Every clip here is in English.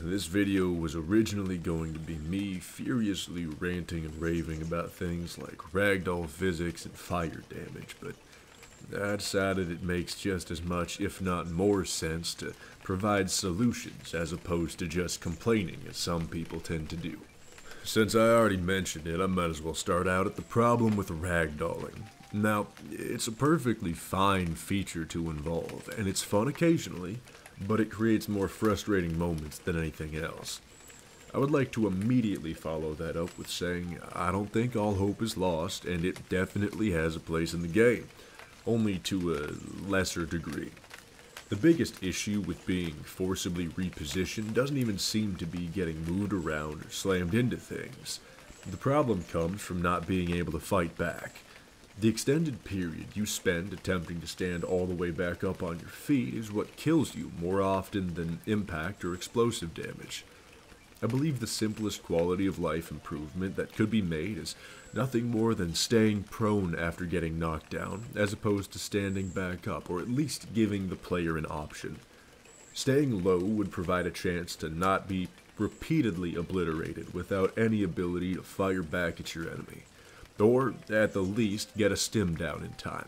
This video was originally going to be me furiously ranting and raving about things like ragdoll physics and fire damage, but I decided it makes just as much, if not more sense, to provide solutions as opposed to just complaining, as some people tend to do. Since I already mentioned it, I might as well start out at the problem with ragdolling. Now, it's a perfectly fine feature to involve, and it's fun occasionally, but it creates more frustrating moments than anything else. I would like to immediately follow that up with saying I don't think all hope is lost, and it definitely has a place in the game, only to a lesser degree. The biggest issue with being forcibly repositioned doesn't even seem to be getting moved around or slammed into things. The problem comes from not being able to fight back. The extended period you spend attempting to stand all the way back up on your feet is what kills you more often than impact or explosive damage. I believe the simplest quality of life improvement that could be made is nothing more than staying prone after getting knocked down, as opposed to standing back up, or at least giving the player an option. Staying low would provide a chance to not be repeatedly obliterated without any ability to fire back at your enemy, or, at the least, get a stim down in time.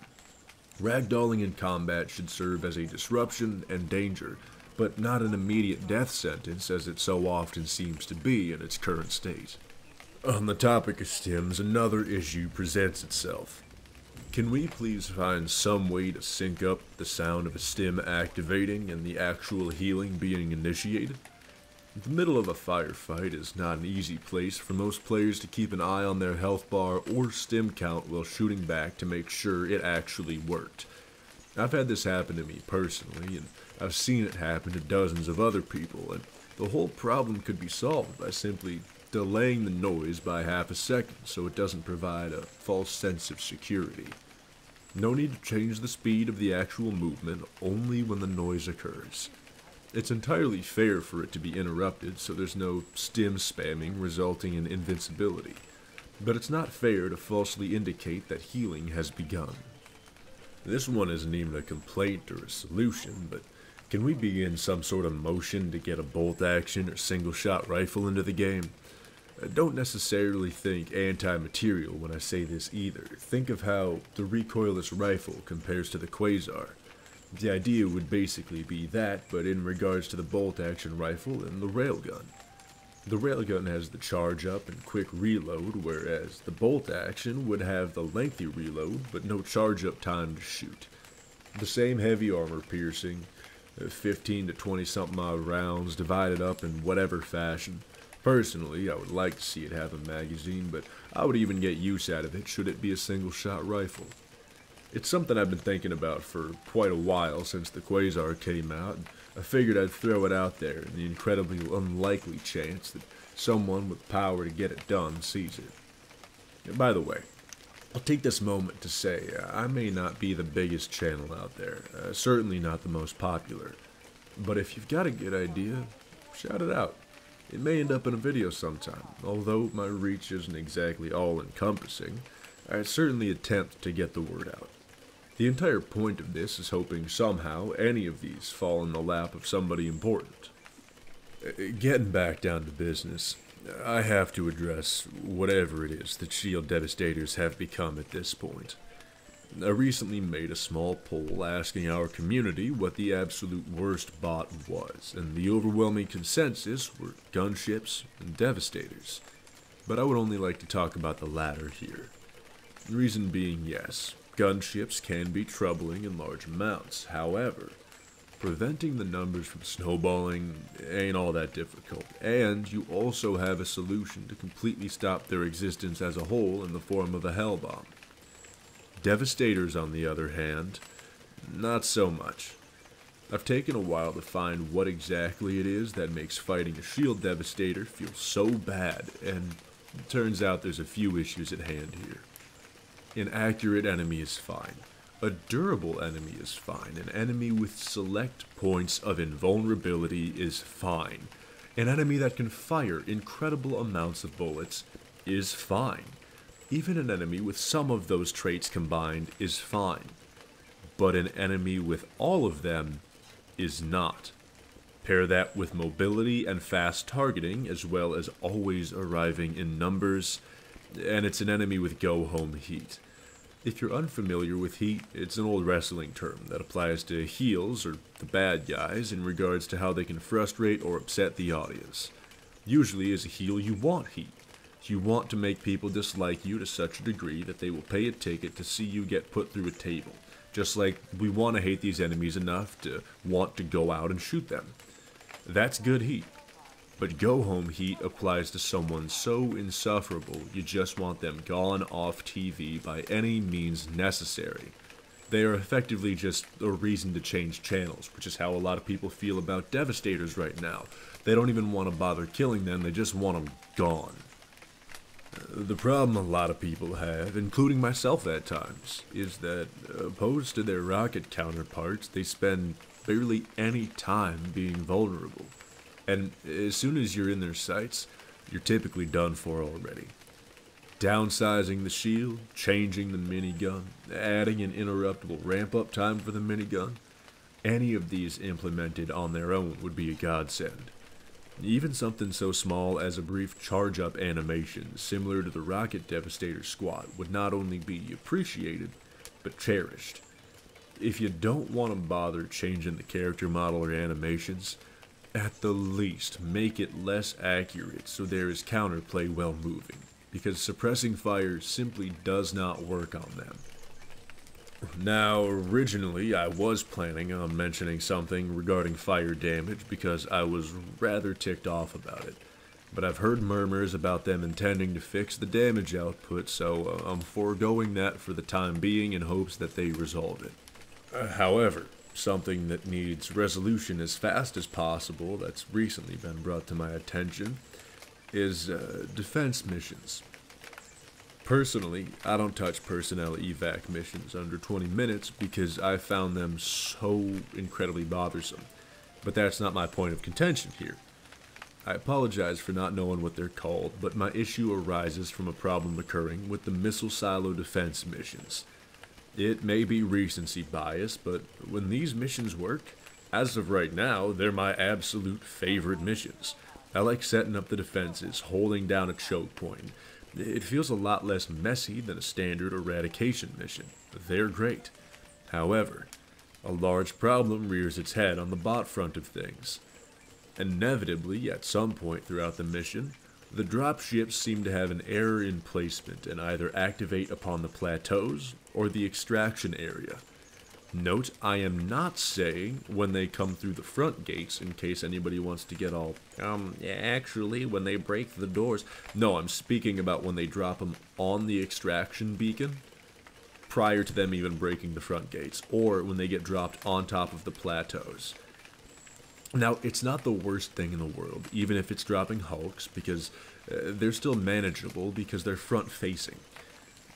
Ragdolling in combat should serve as a disruption and danger, but not an immediate death sentence as it so often seems to be in its current state. On the topic of stims, another issue presents itself. Can we please find some way to sync up the sound of a stim activating and the actual healing being initiated? The middle of a firefight is not an easy place for most players to keep an eye on their health bar or stim count while shooting back to make sure it actually worked. I've had this happen to me personally, and I've seen it happen to dozens of other people, and the whole problem could be solved by simply delaying the noise by half a second so it doesn't provide a false sense of security. No need to change the speed of the actual movement, only when the noise occurs. It's entirely fair for it to be interrupted so there's no stim spamming resulting in invincibility, but it's not fair to falsely indicate that healing has begun. This one isn't even a complaint or a solution, but can we begin some sort of motion to get a bolt action or single shot rifle into the game? Don't necessarily think anti-material when I say this either. Think of how the recoilless rifle compares to the Quasar. The idea would basically be that, but in regards to the bolt-action rifle and the railgun. The railgun has the charge up and quick reload, whereas the bolt-action would have the lengthy reload, but no charge up time to shoot. The same heavy armor piercing, 15 to 20 something odd rounds divided up in whatever fashion. Personally, I would like to see it have a magazine, but I would even get use out of it should it be a single-shot rifle. It's something I've been thinking about for quite a while since the Quasar came out, and I figured I'd throw it out there in the incredibly unlikely chance that someone with power to get it done sees it. And by the way, I'll take this moment to say I may not be the biggest channel out there, certainly not the most popular, but if you've got a good idea, shout it out. It may end up in a video sometime, although my reach isn't exactly all-encompassing. I certainly attempt to get the word out. The entire point of this is hoping somehow any of these fall in the lap of somebody important. Getting back down to business, I have to address whatever it is that shield devastators have become at this point. I recently made a small poll asking our community what the absolute worst bot was, and the overwhelming consensus were gunships and devastators. But I would only like to talk about the latter here. Reason being, yes, gunships can be troubling in large amounts. However, preventing the numbers from snowballing ain't all that difficult, and you also have a solution to completely stop their existence as a whole in the form of a hell bomb. Devastators, on the other hand, not so much. I've taken a while to find what exactly it is that makes fighting a shield devastator feel so bad, and it turns out there's a few issues at hand here. An accurate enemy is fine. A durable enemy is fine. An enemy with select points of invulnerability is fine. An enemy that can fire incredible amounts of bullets is fine. Even an enemy with some of those traits combined is fine. But an enemy with all of them is not. Pair that with mobility and fast targeting, as well as always arriving in numbers, and it's an enemy with go-home heat. If you're unfamiliar with heat, it's an old wrestling term that applies to heels, or the bad guys, in regards to how they can frustrate or upset the audience. Usually as a heel, you want heat. You want to make people dislike you to such a degree that they will pay a ticket to see you get put through a table. Just like we want to hate these enemies enough to want to go out and shoot them. That's good heat. But go-home heat applies to someone so insufferable you just want them gone off TV by any means necessary. They are effectively just a reason to change channels, which is how a lot of people feel about Devastators right now. They don't even want to bother killing them, they just want them gone. The problem a lot of people have, including myself at times, is that opposed to their rocket counterparts, they spend barely any time being vulnerable. And as soon as you're in their sights, you're typically done for already. Downsizing the shield, changing the minigun, adding an interruptible ramp-up time for the minigun, any of these implemented on their own would be a godsend. Even something so small as a brief charge-up animation, similar to the Rocket Devastator squad, would not only be appreciated, but cherished. If you don't want to bother changing the character model or animations, at the least make it less accurate so there is counterplay while moving, because suppressing fire simply does not work on them. Now, originally, I was planning on mentioning something regarding fire damage because I was rather ticked off about it, but I've heard murmurs about them intending to fix the damage output, so I'm foregoing that for the time being in hopes that they resolve it. However, something that needs resolution as fast as possible that's recently been brought to my attention is defense missions. Personally, I don't touch personnel evac missions under 20 minutes because I found them so incredibly bothersome. But that's not my point of contention here. I apologize for not knowing what they're called, but my issue arises from a problem occurring with the missile silo defense missions. It may be recency bias, but when these missions work, as of right now, they're my absolute favorite missions. I like setting up the defenses, holding down a choke point. It feels a lot less messy than a standard eradication mission. They're great. However, a large problem rears its head on the bot front of things. Inevitably, at some point throughout the mission, the dropships seem to have an error in placement and either activate upon the plateaus or the extraction area. Note, I am not saying when they come through the front gates, in case anybody wants to get all, actually, when they break the doors. No, I'm speaking about when they drop them on the extraction beacon, prior to them even breaking the front gates, or when they get dropped on top of the plateaus. Now, it's not the worst thing in the world, even if it's dropping hulks, because they're still manageable because they're front-facing.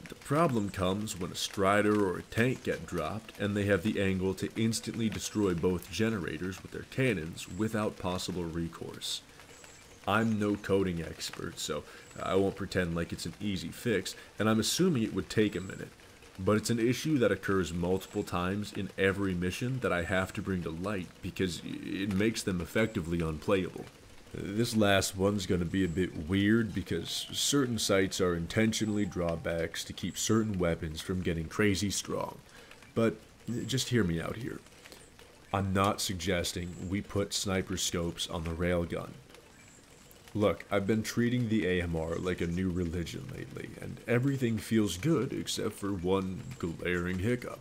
The problem comes when a strider or a tank get dropped and they have the angle to instantly destroy both generators with their cannons without possible recourse. I'm no coding expert, so I won't pretend like it's an easy fix, and I'm assuming it would take a minute. But it's an issue that occurs multiple times in every mission that I have to bring to light because it makes them effectively unplayable. This last one's going to be a bit weird because certain sites are intentionally drawbacks to keep certain weapons from getting crazy strong. But just hear me out here. I'm not suggesting we put sniper scopes on the railgun. Look, I've been treating the AMR like a new religion lately, and everything feels good except for one glaring hiccup.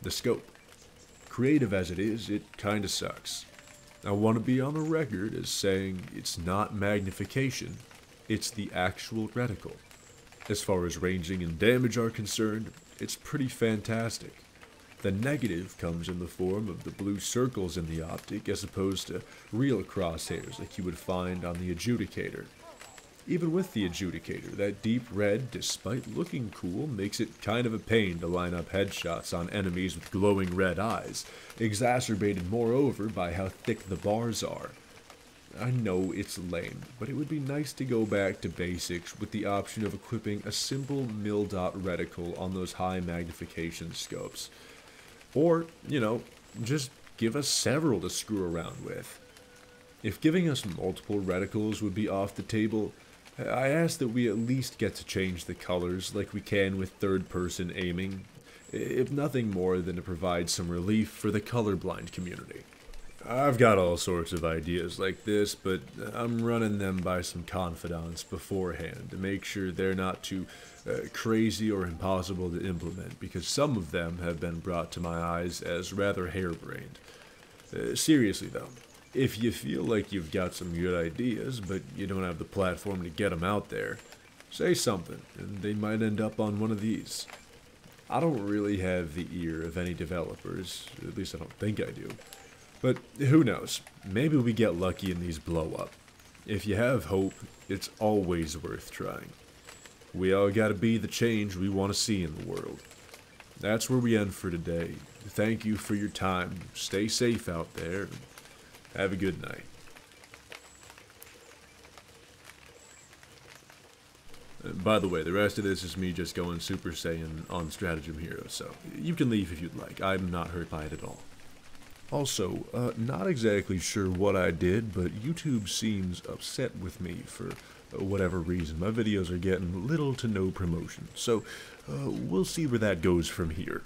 The scope. Creative as it is, it kinda sucks. I want to be on the record as saying it's not magnification, it's the actual reticle. As far as ranging and damage are concerned, it's pretty fantastic. The negative comes in the form of the blue circles in the optic as opposed to real crosshairs like you would find on the adjudicator. Even with the adjudicator, that deep red, despite looking cool, makes it kind of a pain to line up headshots on enemies with glowing red eyes, exacerbated moreover by how thick the bars are. I know it's lame, but it would be nice to go back to basics with the option of equipping a simple mil-dot reticle on those high magnification scopes. Or, just give us several to screw around with. If giving us multiple reticles would be off the table, I ask that we at least get to change the colors like we can with third-person aiming, if nothing more than to provide some relief for the colorblind community. I've got all sorts of ideas like this, but I'm running them by some confidants beforehand to make sure they're not too crazy or impossible to implement, because some of them have been brought to my eyes as rather harebrained. Seriously though, if you feel like you've got some good ideas, but you don't have the platform to get them out there, say something, and they might end up on one of these. I don't really have the ear of any developers, at least I don't think I do. But who knows, maybe we get lucky and these blow up. If you have hope, it's always worth trying. We all gotta be the change we want to see in the world. That's where we end for today. Thank you for your time, stay safe out there, and have a good night. By the way, the rest of this is me just going Super Saiyan on Stratagem Hero, so you can leave if you'd like. I'm not hurt by it at all. Also, not exactly sure what I did, but YouTube seems upset with me for whatever reason. My videos are getting little to no promotion, so we'll see where that goes from here.